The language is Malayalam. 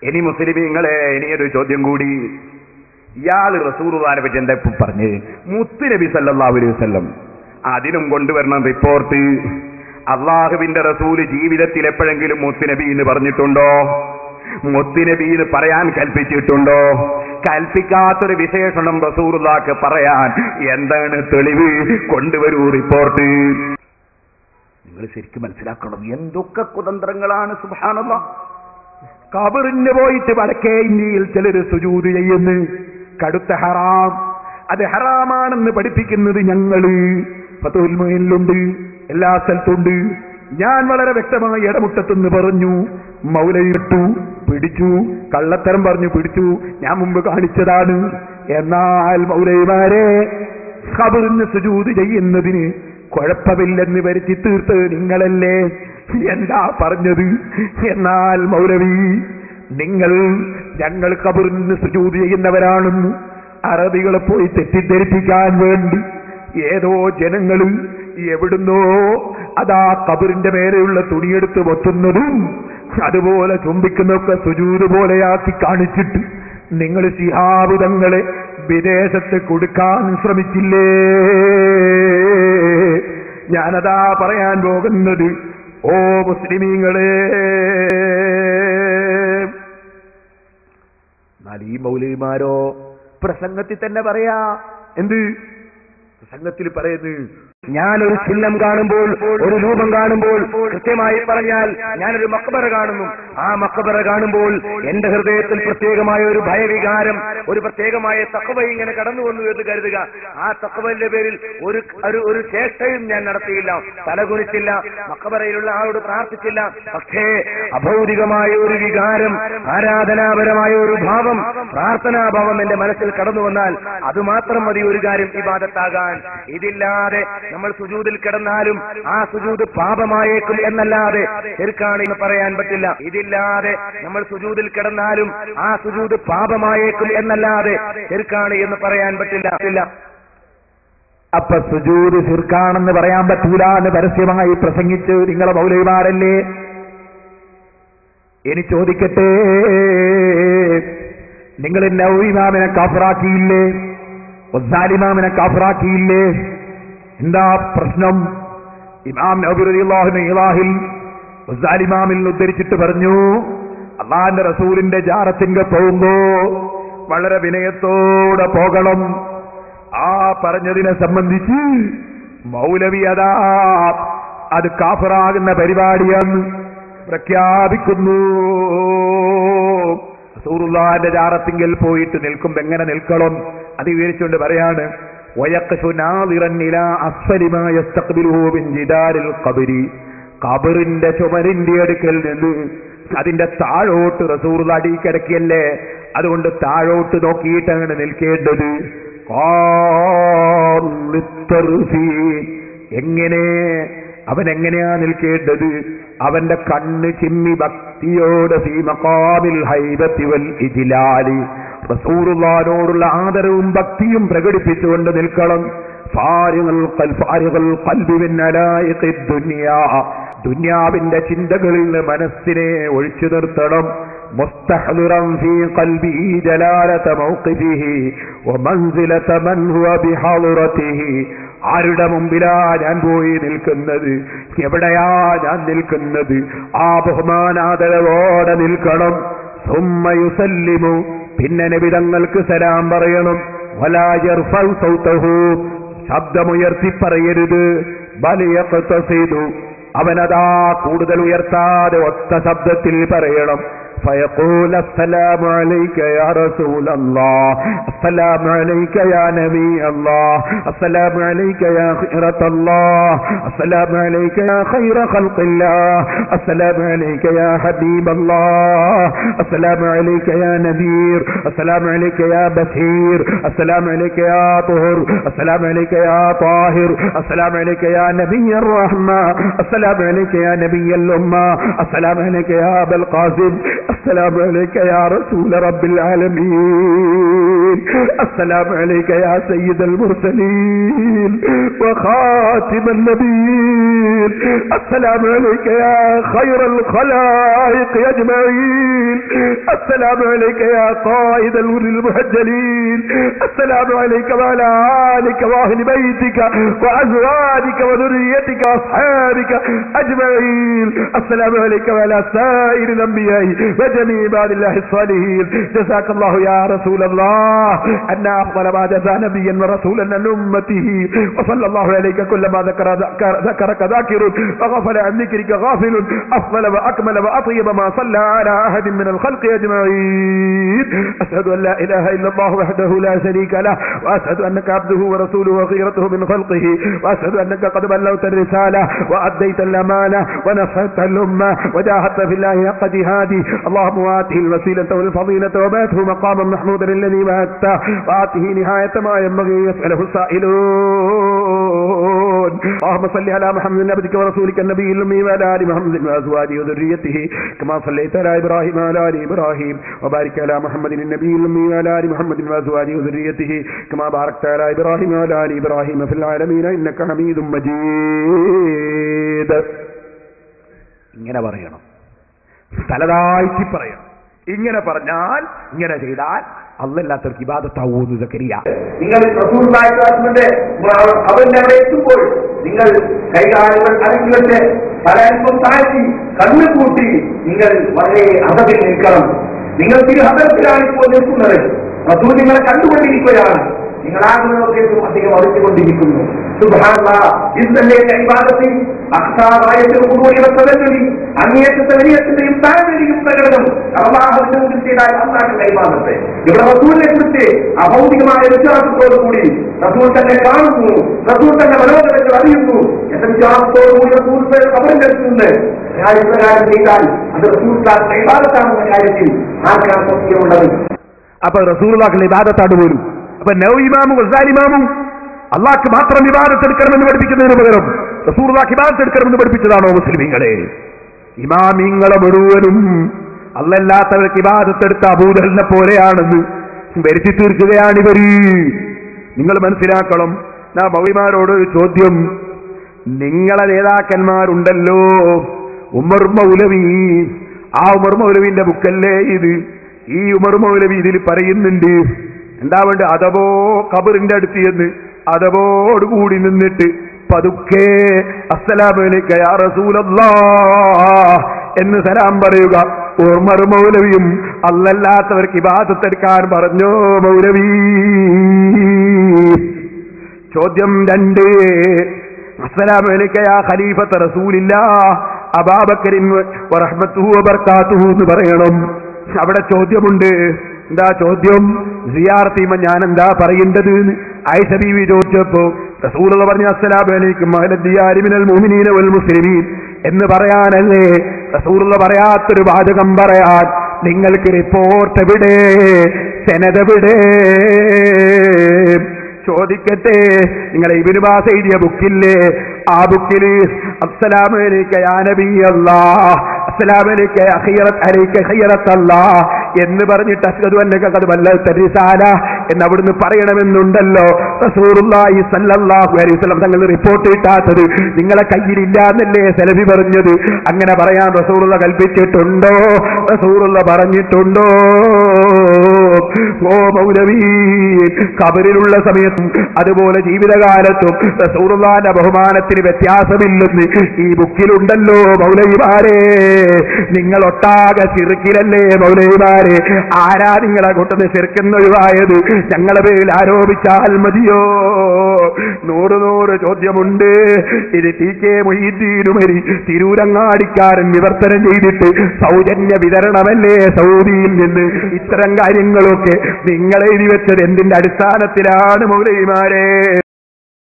ഇനി മുസ്ലിമീങ്ങളെ, ഇനിയൊരു ചോദ്യം കൂടി. ഇയാള് റസൂലുള്ളാഹിനെ പറ്റി എന്താ ഇപ്പൊ പറഞ്ഞ്? മുത്തുനബി സല്ലല്ലാഹു അലൈഹി വസല്ലം. അതിനും കൊണ്ടുവരണം റിപ്പോർട്ട്. അള്ളാഹുവിന്റെ റസൂല് ജീവിതത്തിൽ എപ്പോഴെങ്കിലും മുത്തുനബി എന്ന് പറഞ്ഞിട്ടുണ്ടോ? മുത്തുനബി എന്ന് പറയാൻ കൽപ്പിച്ചിട്ടുണ്ടോ? കൽപ്പിക്കാത്തൊരു വിശേഷണം റസൂലുള്ളാഹിക്ക് പറയാൻ എന്താണ് തെളിവ്? കൊണ്ടുവരൂ റിപ്പോർട്ട്. നിങ്ങൾ ശരിക്കും മനസ്സിലാക്കണം, എന്തൊക്കെ കുതന്ത്രങ്ങളാണ്. സുബ്ഹാനല്ലാഹ്. ഖബറിന് പോയിട്ട് വടക്കേ ഇന്ത്യയിൽ ചിലര് സുജൂദ് ചെയ്യുന്നു. കടുത്ത ഹറാം. അത് ഹറാമാണെന്ന് പഠിപ്പിക്കുന്നത് ഞങ്ങള് ഫതുൽ മുഈനിലുണ്ട്, എല്ലാ സ്ഥലത്തുണ്ട്. ഞാൻ വളരെ വ്യക്തമായി ഇടമുട്ടത്തെന്ന് പറഞ്ഞു. മൗലയിട്ടു, പിടിച്ചു, കള്ളത്തരം പറഞ്ഞു പിടിച്ചു. ഞാൻ മുമ്പ് കാണിച്ചതാണ്. എന്നാൽ മൗലവിമാരെ, ഖബറിന് സുജൂദ് ചെയ്യുന്നതിന് കുഴപ്പമില്ലെന്ന് വരുത്തി തീർത്ത് നിങ്ങളല്ലേ? എന്താ പറഞ്ഞത്? എന്നാൽ മൗലവി, ഞങ്ങൾ ഖബറിന് സുജൂദ് ചെയ്യുന്നവരാണെന്ന് അറബികളെ പോയി തെറ്റിദ്ധരിപ്പിക്കാൻ വേണ്ടി ഏതോ ജനങ്ങൾ എവിടുന്നോ അതാ ഖബറിന്റെ മേലെയുള്ള തുണിയെടുത്ത് പൊത്തുന്നതും അതുപോലെ ചുംബിക്കുന്നതൊക്കെ സുജൂദ് പോലെയാക്കി കാണിച്ചിട്ട് നിങ്ങൾ ശിഹാബ് തങ്ങളെ വിദേശത്ത് കൊടുക്കാൻ ശ്രമിച്ചില്ലേ? ഞാനതാ പറയാൻ പോകുന്നത്. ഓ മുസ്ലിമീങ്ങളെ, എന്നാൽ ഈ മൗലവിമാരോ പ്രസംഗത്തിൽ തന്നെ പറയാ. എന്ത് പ്രസംഗത്തിൽ പറയുന്നു? ഞാനൊരു ചിഹ്നം കാണുമ്പോൾ, ഒരു രൂപം കാണുമ്പോൾ, കൃത്യമായി പറഞ്ഞാൽ ഞാനൊരു മക്ബറ കാണുന്നു. ആ മക്ബറ കാണുമ്പോൾ എന്റെ ഹൃദയത്തിൽ പ്രത്യേകമായ ഒരു ഭയവികാരം, ഒരു പ്രത്യേകമായ തഖ്വ ഇങ്ങനെ കടന്നു വന്നു എന്ന് കരുതുക. ആ തഖ്വയുടെ പേരിൽ ഒരു ചേഷ്ടയും ഞാൻ നടത്തിയില്ല, തലകുനിച്ചില്ല, മക്ബറയിലുള്ള ആളോട് പ്രാർത്ഥിച്ചില്ല. പക്ഷേ അഭൗതികമായ ഒരു വികാരം, ആരാധനാപരമായ ഒരു ഭാവം, പ്രാർത്ഥനാഭാവം എന്റെ മനസ്സിൽ കടന്നു വന്നാൽ അതുമാത്രം മതി ഒരു കാര്യം ഇബാദത്താകാൻ. ഇതില്ലാതെ നമ്മൾ സുജൂദിൽ കിടന്നാലും ആ സുജൂദ് പാപമായേക്കും എന്നല്ലാതെ ശിർക്കാണ് എന്ന് പറയാൻ പറ്റില്ല. ഇതില്ലാതെ നമ്മൾ സുജൂദിൽ കിടന്നാലും ആ സുജൂദ് പാപമായേക്കും എന്നല്ലാതെ ശിർക്കാണ് എന്ന് പറയാൻ പറ്റില്ല. അപ്പൊ സുജൂദ് ശിർക്കാണെന്ന് പറയാൻ പറ്റൂല എന്ന് പരസ്യമായി പ്രസംഗിച്ച് നിങ്ങളെ മൗലവിമാരല്ലേ? ഇനി ചോദിക്കട്ടെ, നിങ്ങൾ നവവി ഇമാമിനെ കാഫിറാക്കിയില്ലേ? ഗസാലിമാമിനെ കാഫിറാക്കിയില്ലേ? എന്താ പ്രശ്നം? ഇമാം നവവി റളിയല്ലാഹു അൻഹു ഇലാഹിൽ ഗസാലിമാമിൽ ഉദ്ധരിച്ചിട്ട് പറഞ്ഞു, അല്ലാഹുവിന്റെ റസൂലിന്റെ ജാറത്തിങ്ക പോകുമ്പോ വളരെ വിനയത്തോടെ പോകണം. ആ പറഞ്ഞതിനെ സംബന്ധിച്ച് മൗലവി അതാ അത് കാഫിറാകുന്ന പരിപാടിയാണെന്ന് പ്രഖ്യാപിക്കുന്നു. റസൂലുള്ളാഹിന്റെ ജാറത്തിങ്കൽ പോയിട്ട് നിൽക്കുമ്പോ എങ്ങനെ നിൽക്കണം അത് വിവരിച്ചുകൊണ്ട് പറയാണ്, ഖബറിന്റെ ചുമരിന്റെ അടുക്കൽ നിന്ന് അതിന്റെ താഴോട്ട് റസൂൽ അടി കിടക്കിയല്ലേ, അതുകൊണ്ട് താഴോട്ട് നോക്കിയിട്ടാണ് നിൽക്കേണ്ടത്. അവനെങ്ങനെയാ നിൽക്കേണ്ടത്? അവന്റെ കണ്ണ് ചിമ്മി ഭക്തിയോടെ ഫീ മഖാമിൽ ഹൈബത്തി വൽ ഇജ്ലാലി, റസൂലുള്ളാഹിനോടുള്ള ആദരവും ഭക്തിയും പ്രകടിപ്പിച്ചുകൊണ്ട് നിൽക്കണം. ദുനിയാവിന്റെ ചിന്തകളിൽ നിന്ന് മനസ്സിനെ ഒഴിച്ചു നിർത്തണം. മുസ്തഹ്ദിറൻ ഫീ ഖൽബി ജലാലത മൗഖിഫിഹി വമൻസിലത മൻ ഹുവ ബിഹളറതിഹി. ആരുടെ മുമ്പിലാ ഞാൻ പോയി നിൽക്കുന്നത്? എവിടെയാ ഞാൻ നിൽക്കുന്നത്? ആ ബഹുമാനാദരവോടെ നിൽക്കണം. സുമ്മ യുസല്ലിമു, പിന്നെ നബി തങ്ങൾക്ക് സലാം പറയണം. വലാ യർഫഉ സൗതഹു, ശബ്ദമുയർത്തി പറയരുത്. ബൽ യഖ്തസിദു, അവനതാ കൂടുതൽ ഉയർത്താതെ ഒറ്റ ശബ്ദത്തിൽ പറയണം. فيقول السلام عليك يا رسول الله، السلام عليك يا نبي الله، السلام عليك يا خيرة الله، السلام عليك يا خير خلق الله، السلام عليك يا حبيب الله، السلام عليك يا نذير، السلام عليك يا بشير، السلام عليك يا طهر، السلام عليك يا طاهر، السلام عليك يا نبي الرحمة، السلام عليك يا نبي الأمة، السلام عليك يا أبا القاسم، السلام عليك يا رسول رب العالمين، السلام عليك يا سيد المرسلين وخاتم النبيين، السلام عليك يا خير الخلائق أجمعين، السلام عليك يا قائد الغر المهجلين السلام عليك وعلى آلك وأهل بيتك وأزواجك وذريتك وأصحابك أجمعين السلام عليك وعلى سائر الأنبياء وجميع عباد الله الصالحين جزاك الله يا رسول الله أن أفضل ما جزى نبيا ورسولا عن أمته وصلى الله عليك كلما ذكرك ذاكر وغفل عن ذكرك غافل أفضل وأكمل وأطيب ما صلى على أحد من الخلق أجمعين أشهد أن لا إله إلا الله وحده لا شريك له وأشهد أنك عبده ورسوله وخيرته من خلقه وأشهد أنك قد بلغت الرسالة وأديت الأمانة ونصحت الأمة وجاهدت في الله حق جهاده اللهم آته الوسيلة والفضيلة وبعثه مقاما محمودا الذي وعدته وآته نهاية ما ينبغي يسأله السائلون اللهم صل على محمد عبدك ورسولك النبي الأمي وعلى آل محمد وأزواجه وذريته كما صليت على إبراهيم وعلى آل إبراهيم وبارك على محمد النبي الأمي وعلى آل محمد وأزواجه وذريته كما باركت على إبراهيم وعلى آل إبراهيم في العالمين إنك حميد مجيد. ഇങ്ങനെ പറയണം, തലതാഴ്ത്തി പറയണം. ഇങ്ങനെ പറഞ്ഞാൽ, ഇങ്ങനെ ചെയ്താൽ അല്ലാത്തവർക്ക് ഇബാദത്താവൂന്ന് സക്കരിയ. നിങ്ങൾ അവന്റെ അവിടെ എത്തുമ്പോൾ നിങ്ങൾ കൈകാലുകൾ അടക്കിവെച്ച് പലർക്കും താഴ്ത്തി കണ്ണു കൂട്ടി നിങ്ങൾ വളരെ അതവിൽ നിൽക്കണം. നിങ്ങൾ തിരുഹദത്തിലാണ് ഇപ്പോൾ നിൽക്കുന്നത്. റസൂൽ നിങ്ങളെ കണ്ടുകൊണ്ടിരിക്കുകയാണ്. നിങ്ങളാകുന്നതൊക്കെ അധികം അറിഞ്ഞുകൊണ്ടിരിക്കുന്നു. സുബ്ഹാനല്ലാഹ്, ഇന്നലെ ഇബാദത്തിൽ അങ്ങേറ്റത്തെ വലിയത്തിന്റെയും താഴ്വരയും പ്രകടനം അല്ലാഹുവിന്റെ മുന്നിൽ ചെയ്താൽ അല്ലാഹുവിന്റെ ഇബാദത്ത്. ഇവിടെ റസൂലിനെ കുറിച്ച് അഭൗതികമായ വിശ്വാസത്തോടുകൂടി റസൂൽ തന്നെ കാണുന്നു, റസൂൽ തന്നെ മനോഹരങ്ങൾ അറിയുന്നു എന്ന വിശ്വാസത്തോടുകൂടി റസൂൽ അവരുടെ അടുത്തുണ്ട് കാര്യപ്രകാരം ചെയ്താൽ അത് റസൂലിന്റെ ഇബാദത്താണെന്ന കാര്യത്തിൽ ആർക്കാണ് സംശയമുള്ളത്? അപ്പൊ റസൂലുള്ളാഹിന്റെ ഇബാദത്താണ് പോലും. അപ്പൊ നവവി ഇമാമും ഗസാലി ഇമാമും അള്ളാഹ്ക്ക് മാത്രം ഇബാദത്ത് എടുക്കണമെന്ന് പഠിപ്പിക്കുന്നതിന് പകരം റസൂലുള്ളാഹി ഇബാദത്ത് എടുക്കണമെന്ന് പഠിപ്പിച്ചതാണോ മുസ്ലിമീങ്ങളെ? ഇമാമിങ്ങളെ മുഴുവനും അല്ലല്ലാത്തവർക്ക് ഇബാദത്ത് എടുത്ത അബൂജഹലിനെ പോലെയാണെന്ന് വരുത്തി തീർക്കുകയാണിവര്. നിങ്ങൾ മനസ്സിലാക്കണം. ഞാൻ മൗലിമാരോട് ഒരു ചോദ്യം, നിങ്ങളെ നേതാക്കന്മാരുണ്ടല്ലോ, ഉമർ മൗലവി, ആ ഉമർ മൗലവിന്റെ ബുക്കല്ലേ ഇത്? ഈ ഉമർ മൗലവി ഇതിൽ പറയുന്നുണ്ട് എന്താ വേണ്ട, അതവോ ഖബറിന്റെ അടുത്ത് എന്ന് അതവോടുകൂടി നിന്നിട്ട് പതുക്കെ അസ്സലാമു അലൈക യാ റസൂലല്ലാഹ് എന്ന് സലാം പറയുക. ഉമർ മൗലവിയും അല്ലല്ലാത്തവർക്ക് ഇബാദത്ത് എടുക്കാൻ പറഞ്ഞോ മൗലവി? ചോദ്യം 2, അസ്സലാമു അലൈക യാ ഖലീഫത്ത റസൂലില്ലാഹ് അബൂബക്കർ വറഹ്മത്തുഹു വബറകാതുഹു എന്ന് പറയണം. അവിടെ ചോദ്യമുണ്ട്. എന്താ ചോദ്യം? സിയാറത്തിമ ഞാൻ എന്താ പറയേണ്ടത്? ആയിഷ ബീവി ചോദിച്ചപ്പോ റസൂലുള്ളാഹി പറഞ്ഞു അസ്സലാമു അലൈക്കും അഹ്ലൽ ദിയാരി മിനൽ മുഅ്മിനീന വൽ മുസ്ലിമീൻ എന്ന് പറയാനല്ലേ റസൂലുള്ളാഹി പറയാത്തൊരു വാചകം പറയാൻ നിങ്ങൾക്ക് റിപ്പോർട്ട് എവിടെ? സനദ് എവിടെ? ചോദിക്കട്ടെ, നിങ്ങളെ ഇബ്നു ബാസ് എഴുതിയ ബുക്കില്ലേ, ആ ബുക്കിൽ അസ്സലാമു അലൈക യാ നബിയല്ലാഹ് അസ്സലാമു അലൈക യാ ഖൈറത്തല്ലാഹ് എന്ന് പറഞ്ഞിട്ട് അശ്ഹദു അന്നക ഖദ് ബല്ലഗ്ത റിസാല എന്ന് അവിടുന്ന് പറയണമെന്നുണ്ടല്ലോ. റസൂലുള്ളാഹി സ്വല്ലല്ലാഹു അലൈഹി വസല്ലം തങ്ങൾ റിപ്പോർട്ട് കിട്ടാത്തത് നിങ്ങളെ കയ്യിലില്ല എന്നല്ലേ സലഫി പറഞ്ഞത്? അങ്ങനെ പറയാൻ റസൂലുള്ളാഹി കൽപ്പിച്ചിട്ടുണ്ടോ? റസൂലുള്ളാഹി പറഞ്ഞിട്ടുണ്ടോ? ഓ മൗലവി, ഖബറിലുള്ള സമയത്തും അതുപോലെ ജീവിതകാലത്തും റസൂലുള്ളാഹിന്റെ ബഹുമാനത്തിന് വ്യത്യാസമില്ലെന്ന് ഈ ബുക്കിലുണ്ടല്ലോ മൗലവിമാരെ. നിങ്ങൾ ഒട്ടാകെ ശിർക്കിലല്ലേ മൗലവിമാരെ? ആരാ നിങ്ങളെ കൊണ്ടുവന്ന് ശിർക്കെന്ന് ഒഴിവായത്? ഞങ്ങളെ പേരിൽ ആരോപിച്ചാൽ മതിയോ? 100 ചോദ്യമുണ്ട്. ഇത് ടി.കെ. മൊയ്തീൻ ഉമരി തിരൂരങ്ങാടിക്കാരൻ വിവർത്തനം ചെയ്തിട്ട് സൗജന്യ വിതരണമല്ലേ സൗദിയിൽ നിന്ന്? ഇത്തരം കാര്യങ്ങളൊക്കെ നിങ്ങൾ എഴുതി വെച്ചത് എന്തിന്റെ അടിസ്ഥാനത്തിലാണ് മൗലവിമാരെ?